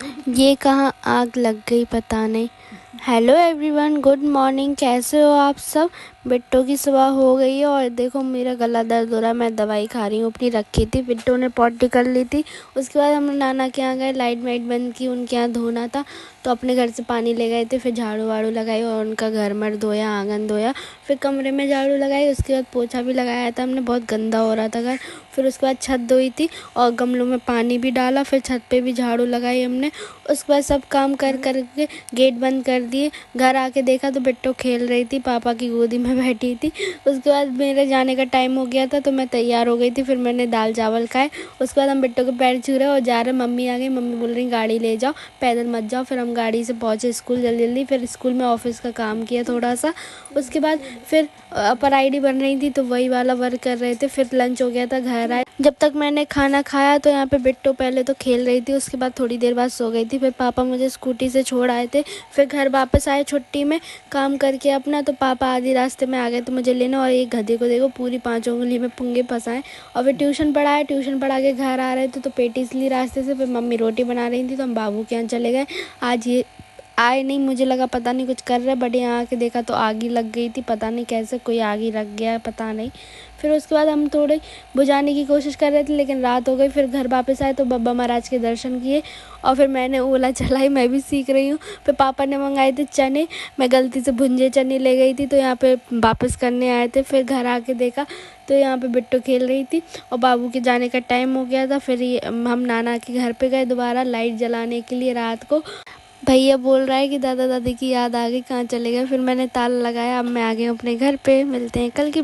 ये कहाँ आग लग गई पता नहीं। Hello everyone, good morning. कैसे हो आप सब? बिट्टू की सुबह हो गई है और देखो मेरा गला दर्द हो रहा है। मैं दवाई खा रही हूँ, अपनी रखी थी। बिट्टू ने पॉटी कर ली थी। उसके बाद हम नाना के यहाँ गए, लाइट वाइट बंद की, उनके यहाँ धोना था तो अपने घर से पानी ले गए थे। फिर झाड़ू वाड़ू लगाई और उनका घर मर धोया, आंगन धोया, फिर कमरे में झाड़ू लगाई। उसके बाद पोछा भी लगाया था हमने, बहुत गंदा हो रहा था घर। फिर उसके बाद छत धोई थी और गमलों में पानी भी डाला। फिर छत पे भी झाड़ू लगाई हमने। उसके बाद सब काम कर के गेट बंद कर दिए। घर आके देखा तो बिट्टू खेल रही थी, पापा की गोदी में बैठी थी। उसके बाद मेरे जाने का टाइम हो गया था तो मैं तैयार हो गई थी। फिर मैंने दाल चावल खाए। उसके बाद हम बिट्टू के पैर छू रहे और जा रहे। मम्मी आ गई, मम्मी बोल रही गाड़ी ले जाओ, पैदल मत जाओ। फिर हम गाड़ी से पहुँचे स्कूल जल्दी जल्दी। फिर स्कूल में ऑफिस का काम किया थोड़ा सा। उसके बाद फिर अपर आईडी बन रही थी तो वही वाला वर्क कर रहे थे। फिर लंच हो गया था, घर आए। जब तक मैंने खाना खाया तो यहाँ पे बिट्टू पहले तो खेल रही थी, उसके बाद थोड़ी देर बाद सो गई थी। फिर पापा मुझे स्कूटी से छोड़ आए थे। फिर घर वापस आए छुट्टी में काम करके अपना, तो पापा आधी रास्ते में आ गए तो मुझे लेना। और एक गधे को देखो, पूरी 5 उंगली में पुंगे फंसाए। और फिर ट्यूशन पढ़ाए, ट्यूशन पढ़ा के घर आ रहे थे तो पेटीज ली रास्ते से। फिर मम्मी रोटी बना रही थी तो हम बाबू के यहाँ चले गए। आज ये आए नहीं, मुझे लगा पता नहीं कुछ कर रहे, बट यहाँ आके देखा तो आग ही लग गई थी। पता नहीं कैसे कोई आग ही लग गया, पता नहीं। फिर उसके बाद हम थोड़े बुझाने की कोशिश कर रहे थे लेकिन रात हो गई। फिर घर वापस आए तो बाबा महाराज के दर्शन किए और फिर मैंने ओला चलाई, मैं भी सीख रही हूँ। फिर पापा ने मंगाए थे चने, मैं गलती से भुंजे चने ले गई थी तो यहाँ पे वापस करने आए थे। फिर घर आके देखा तो यहाँ पे बिट्टू खेल रही थी और बाबू के जाने का टाइम हो गया था। फिर हम नाना के घर पे गए दोबारा लाइट जलाने के लिए रात को। भैया बोल रहा है कि दादा दादी की याद आ गई, कहाँ चले गए। फिर मैंने ताला लगाया, अब मैं आ गई हूँ अपने घर पे। मिलते हैं कल की